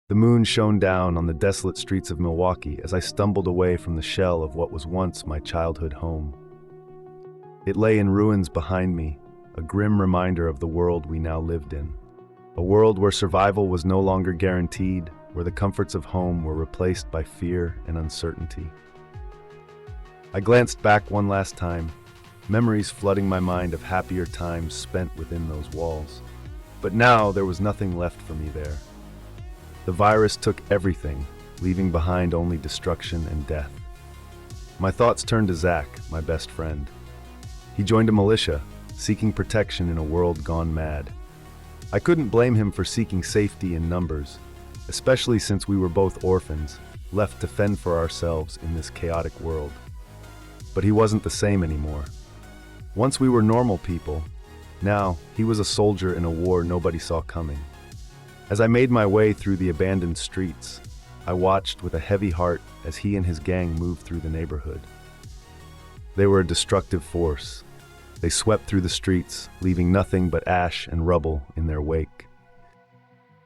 The moon shone down on the desolate streets of Milwaukee as I stumbled away from the shell of what was once my childhood home. It lay in ruins behind me, a grim reminder of the world we now lived in. A world where survival was no longer guaranteed, where the comforts of home were replaced by fear and uncertainty. I glanced back one last time, memories flooding my mind of happier times spent within those walls. But now there was nothing left for me there. The virus took everything, leaving behind only destruction and death. My thoughts turned to Zach, my best friend. He joined a militia, seeking protection in a world gone mad. I couldn't blame him for seeking safety in numbers, especially since we were both orphans, left to fend for ourselves in this chaotic world. But he wasn't the same anymore. Once we were normal people, now he was a soldier in a war nobody saw coming. As I made my way through the abandoned streets, I watched with a heavy heart as he and his gang moved through the neighborhood. They were a destructive force. They swept through the streets, leaving nothing but ash and rubble in their wake.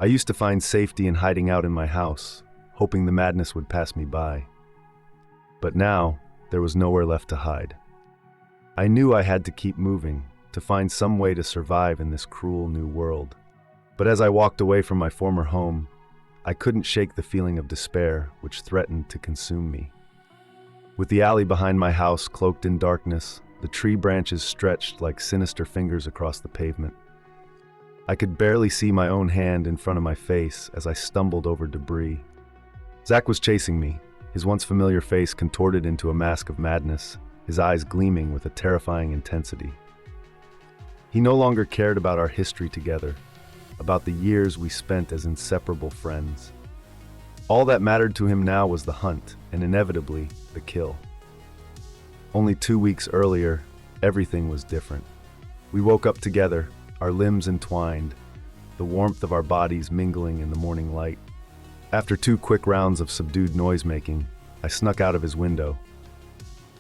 I used to find safety in hiding out in my house, hoping the madness would pass me by. But now, there was nowhere left to hide. I knew I had to keep moving, to find some way to survive in this cruel new world. But as I walked away from my former home, I couldn't shake the feeling of despair which threatened to consume me. With the alley behind my house cloaked in darkness, the tree branches stretched like sinister fingers across the pavement. I could barely see my own hand in front of my face as I stumbled over debris. Zach was chasing me, his once familiar face contorted into a mask of madness, his eyes gleaming with a terrifying intensity. He no longer cared about our history together, about the years we spent as inseparable friends. All that mattered to him now was the hunt, and inevitably, the kill. Only 2 weeks earlier, everything was different. We woke up together, our limbs entwined, the warmth of our bodies mingling in the morning light. After 2 quick rounds of subdued noise-making, I snuck out of his window.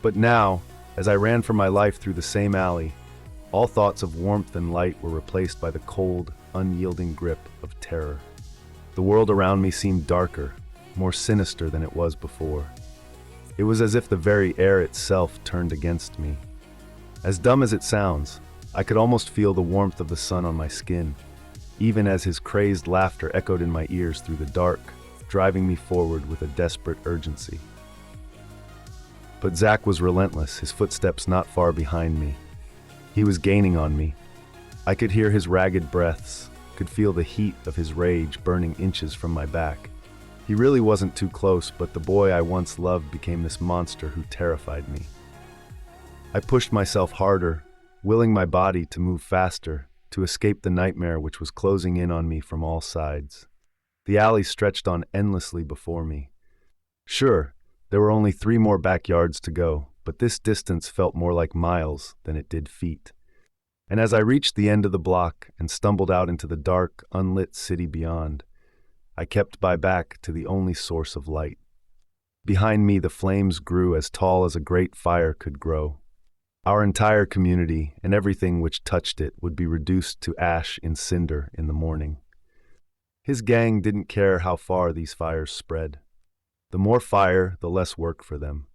But now, as I ran for my life through the same alley, all thoughts of warmth and light were replaced by the cold, unyielding grip of terror. The world around me seemed darker, more sinister than it was before. It was as if the very air itself turned against me. As dumb as it sounds, I could almost feel the warmth of the sun on my skin, even as his crazed laughter echoed in my ears through the dark, driving me forward with a desperate urgency. But Zach was relentless, his footsteps not far behind me. He was gaining on me. I could hear his ragged breaths, could feel the heat of his rage burning inches from my back. He really wasn't too close, but the boy I once loved became this monster who terrified me. I pushed myself harder, willing my body to move faster, to escape the nightmare which was closing in on me from all sides. The alley stretched on endlessly before me. Sure, there were only 3 more backyards to go, but this distance felt more like miles than it did feet. And as I reached the end of the block and stumbled out into the dark, unlit city beyond, I kept my back to the only source of light. Behind me, the flames grew as tall as a great fire could grow. Our entire community and everything which touched it would be reduced to ash and cinder in the morning. His gang didn't care how far these fires spread. The more fire, the less work for them.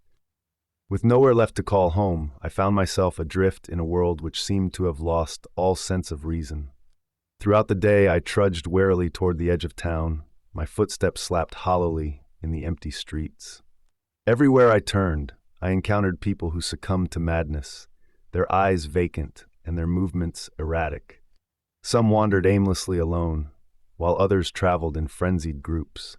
With nowhere left to call home, I found myself adrift in a world which seemed to have lost all sense of reason. Throughout the day, I trudged warily toward the edge of town, my footsteps slapped hollowly in the empty streets. Everywhere I turned, I encountered people who succumbed to madness, their eyes vacant and their movements erratic. Some wandered aimlessly alone, while others traveled in frenzied groups.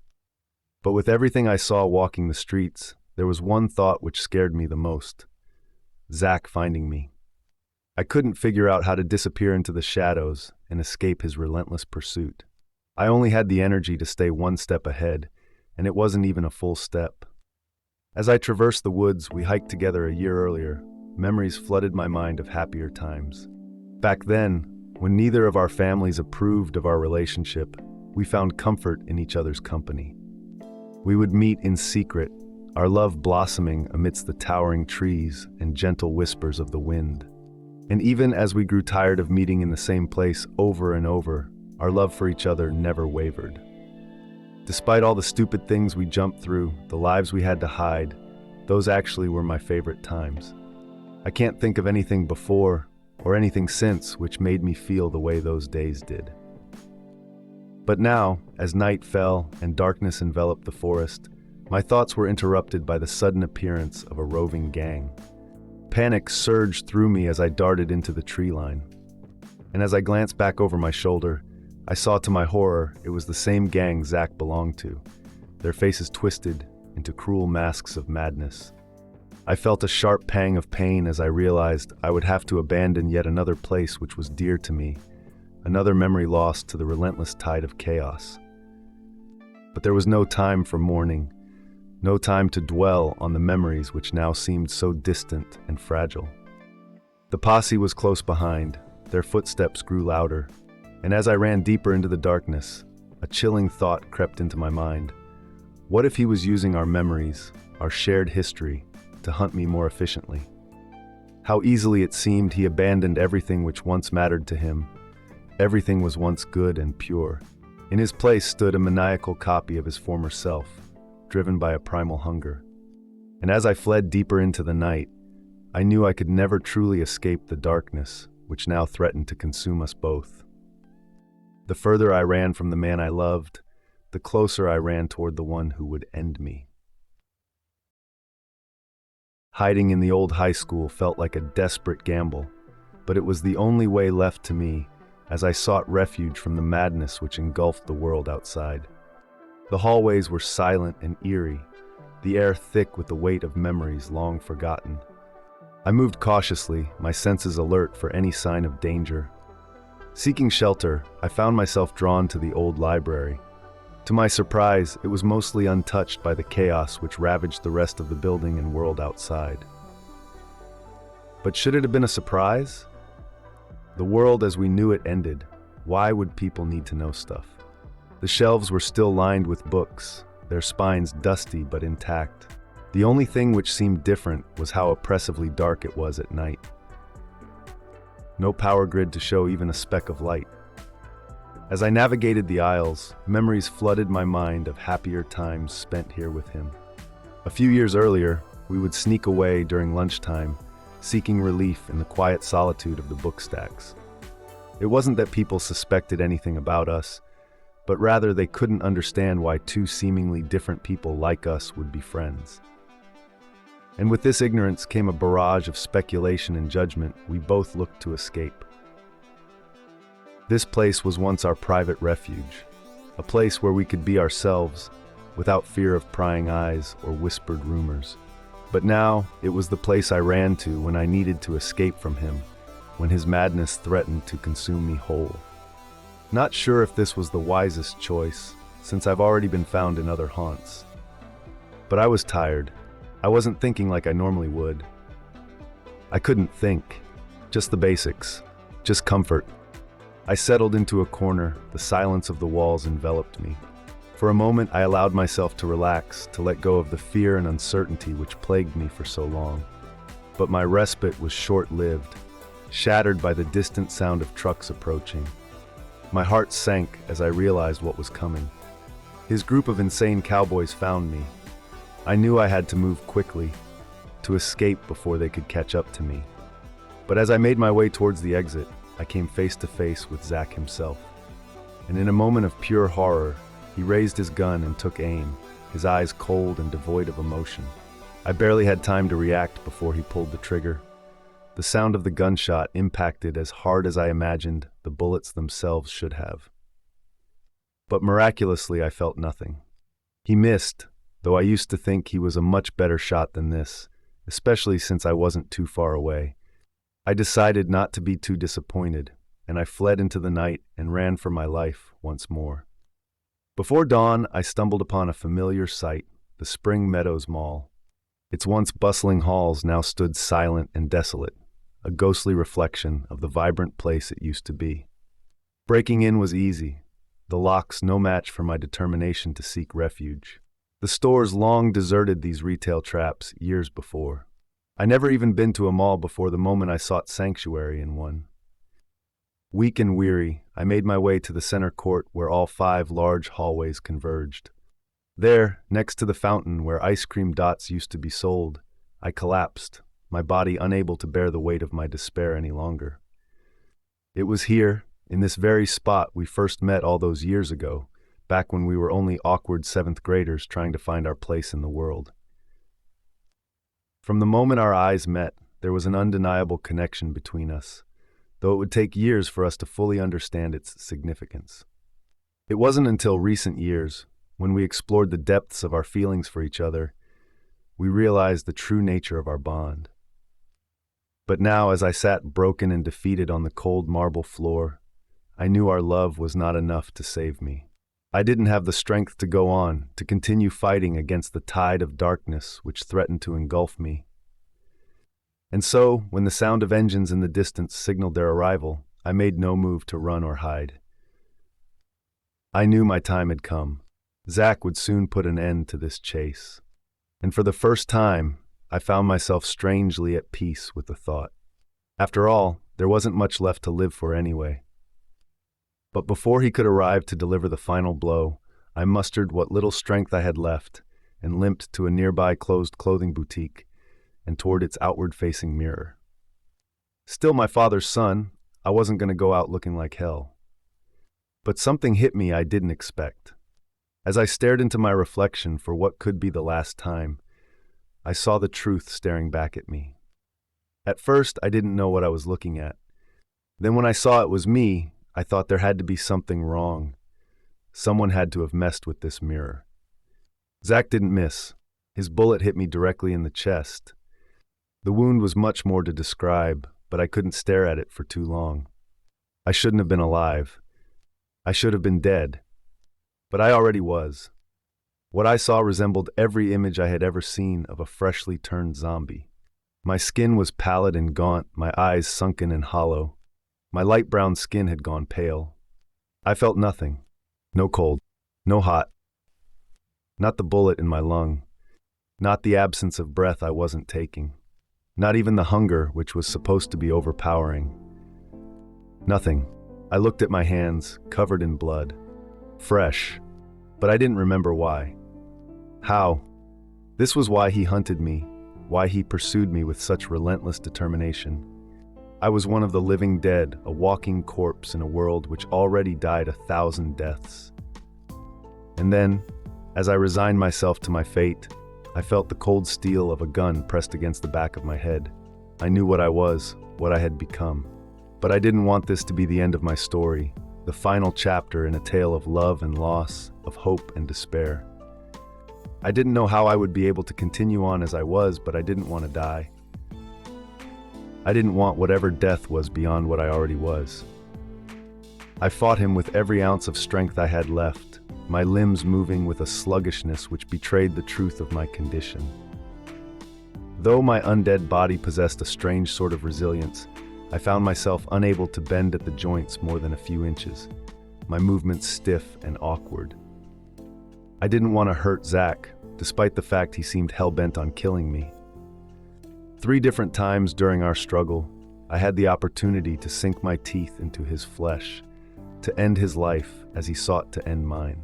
But with everything I saw walking the streets, there was one thought which scared me the most: Zach finding me. I couldn't figure out how to disappear into the shadows and escape his relentless pursuit. I only had the energy to stay 1 step ahead, and it wasn't even a full step. As I traversed the woods we hiked together a year earlier, memories flooded my mind of happier times. Back then, when neither of our families approved of our relationship, we found comfort in each other's company. We would meet in secret, our love blossoming amidst the towering trees and gentle whispers of the wind. And even as we grew tired of meeting in the same place over and over, our love for each other never wavered. Despite all the stupid things we jumped through, the lives we had to hide, those actually were my favorite times. I can't think of anything before or anything since which made me feel the way those days did. But now, as night fell and darkness enveloped the forest, my thoughts were interrupted by the sudden appearance of a roving gang. Panic surged through me as I darted into the tree line. And as I glanced back over my shoulder, I saw to my horror it was the same gang Zach belonged to, their faces twisted into cruel masks of madness. I felt a sharp pang of pain as I realized I would have to abandon yet another place which was dear to me, another memory lost to the relentless tide of chaos. But there was no time for mourning, no time to dwell on the memories which now seemed so distant and fragile. The posse was close behind, their footsteps grew louder, and as I ran deeper into the darkness, a chilling thought crept into my mind. What if he was using our memories, our shared history, to hunt me more efficiently? How easily it seemed he abandoned everything which once mattered to him. Everything was once good and pure. In his place stood a maniacal copy of his former self, driven by a primal hunger. And as I fled deeper into the night, I knew I could never truly escape the darkness, which now threatened to consume us both. The further I ran from the man I loved, the closer I ran toward the one who would end me. Hiding in the old high school felt like a desperate gamble, but it was the only way left to me as I sought refuge from the madness which engulfed the world outside. The hallways were silent and eerie, the air thick with the weight of memories long forgotten. I moved cautiously, my senses alert for any sign of danger. Seeking shelter, I found myself drawn to the old library. To my surprise, it was mostly untouched by the chaos which ravaged the rest of the building and world outside. But should it have been a surprise? The world as we knew it ended. Why would people need to know stuff? The shelves were still lined with books, their spines dusty but intact. The only thing which seemed different was how oppressively dark it was at night. No power grid to show even a speck of light. As I navigated the aisles, memories flooded my mind of happier times spent here with him. A few years earlier, we would sneak away during lunchtime, seeking relief in the quiet solitude of the book stacks. It wasn't that people suspected anything about us, but rather they couldn't understand why two seemingly different people like us would be friends. And with this ignorance came a barrage of speculation and judgment we both looked to escape. This place was once our private refuge, a place where we could be ourselves without fear of prying eyes or whispered rumors. But now it was the place I ran to when I needed to escape from him, when his madness threatened to consume me whole. Not sure if this was the wisest choice, since I've already been found in other haunts. But I was tired. I wasn't thinking like I normally would. I couldn't think, just the basics, just comfort. I settled into a corner, the silence of the walls enveloped me. For a moment, I allowed myself to relax, to let go of the fear and uncertainty which plagued me for so long. But my respite was short-lived, shattered by the distant sound of trucks approaching. My heart sank as I realized what was coming. His group of insane cowboys found me. I knew I had to move quickly, to escape before they could catch up to me. But as I made my way towards the exit, I came face to face with Zach himself. And in a moment of pure horror, he raised his gun and took aim, his eyes cold and devoid of emotion. I barely had time to react before he pulled the trigger. The sound of the gunshot impacted as hard as I imagined the bullets themselves should have. But miraculously, I felt nothing. He missed, though I used to think he was a much better shot than this, especially since I wasn't too far away. I decided not to be too disappointed, and I fled into the night and ran for my life once more. Before dawn, I stumbled upon a familiar sight, the Spring Meadows Mall. Its once bustling halls now stood silent and desolate, a ghostly reflection of the vibrant place it used to be. Breaking in was easy, the locks no match for my determination to seek refuge. The stores long deserted these retail traps years before. I never even been to a mall before the moment I sought sanctuary in one. Weak and weary, I made my way to the center court where all 5 large hallways converged. There, next to the fountain where ice cream dots used to be sold, I collapsed, my body unable to bear the weight of my despair any longer. It was here, in this very spot we first met all those years ago, back when we were only awkward seventh graders trying to find our place in the world. From the moment our eyes met, there was an undeniable connection between us, though it would take years for us to fully understand its significance. It wasn't until recent years, when we explored the depths of our feelings for each other, we realized the true nature of our bond. But now, as I sat broken and defeated on the cold marble floor, I knew our love was not enough to save me. I didn't have the strength to go on, to continue fighting against the tide of darkness which threatened to engulf me. And so, when the sound of engines in the distance signaled their arrival, I made no move to run or hide. I knew my time had come. Zach would soon put an end to this chase. And for the first time, I found myself strangely at peace with the thought. After all, there wasn't much left to live for anyway. But before he could arrive to deliver the final blow, I mustered what little strength I had left and limped to a nearby closed clothing boutique and toward its outward-facing mirror. Still my father's son, I wasn't going to go out looking like hell. But something hit me I didn't expect. As I stared into my reflection for what could be the last time, I saw the truth staring back at me. At first, I didn't know what I was looking at. Then when I saw it was me, I thought there had to be something wrong. Someone had to have messed with this mirror. Zach didn't miss. His bullet hit me directly in the chest. The wound was much more to describe, but I couldn't stare at it for too long. I shouldn't have been alive. I should have been dead. But I already was. What I saw resembled every image I had ever seen of a freshly turned zombie. My skin was pallid and gaunt, my eyes sunken and hollow. My light brown skin had gone pale. I felt nothing. No cold. No hot. Not the bullet in my lung. Not the absence of breath I wasn't taking. Not even the hunger, which was supposed to be overpowering. Nothing. I looked at my hands, covered in blood. Fresh. But I didn't remember why. How? This was why he hunted me, why he pursued me with such relentless determination. I was one of the living dead, a walking corpse in a world which already died 1,000 deaths. And then, as I resigned myself to my fate, I felt the cold steel of a gun pressed against the back of my head. I knew what I was, what I had become. But I didn't want this to be the end of my story, the final chapter in a tale of love and loss, of hope and despair. I didn't know how I would be able to continue on as I was, but I didn't want to die. I didn't want whatever death was beyond what I already was. I fought him with every ounce of strength I had left, my limbs moving with a sluggishness which betrayed the truth of my condition. Though my undead body possessed a strange sort of resilience, I found myself unable to bend at the joints more than a few inches, my movements stiff and awkward. I didn't want to hurt Zach, despite the fact he seemed hell-bent on killing me. 3 different times during our struggle, I had the opportunity to sink my teeth into his flesh, to end his life as he sought to end mine.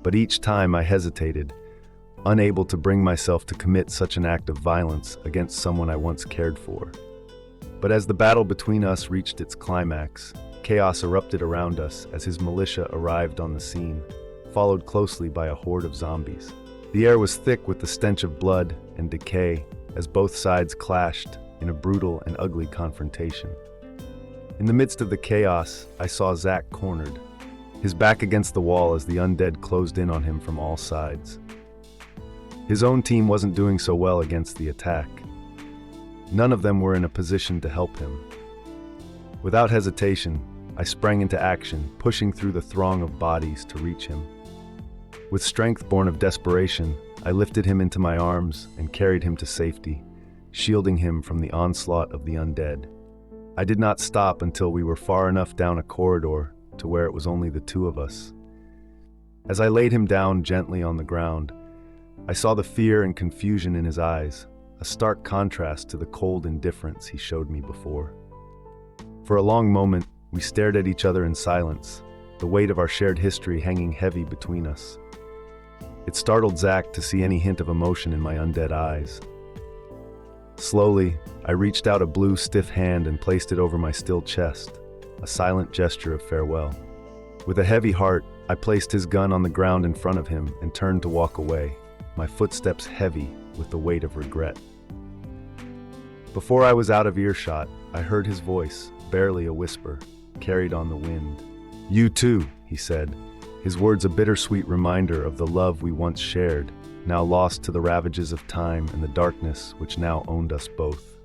But each time I hesitated, unable to bring myself to commit such an act of violence against someone I once cared for. But as the battle between us reached its climax, chaos erupted around us as his militia arrived on the scene, followed closely by a horde of zombies. The air was thick with the stench of blood and decay as both sides clashed in a brutal and ugly confrontation. In the midst of the chaos, I saw Zach cornered, his back against the wall as the undead closed in on him from all sides. His own team wasn't doing so well against the attack. None of them were in a position to help him. Without hesitation, I sprang into action, pushing through the throng of bodies to reach him. With strength born of desperation, I lifted him into my arms and carried him to safety, shielding him from the onslaught of the undead. I did not stop until we were far enough down a corridor to where it was only the 2 of us. As I laid him down gently on the ground, I saw the fear and confusion in his eyes, a stark contrast to the cold indifference he showed me before. For a long moment, we stared at each other in silence, the weight of our shared history hanging heavy between us. It startled Zach to see any hint of emotion in my undead eyes. Slowly, I reached out a blue, stiff hand and placed it over my still chest, a silent gesture of farewell. With a heavy heart, I placed his gun on the ground in front of him and turned to walk away, my footsteps heavy with the weight of regret. Before I was out of earshot, I heard his voice, barely a whisper, carried on the wind. "You too," he said, his words a bittersweet reminder of the love we once shared, now lost to the ravages of time and the darkness which now owned us both.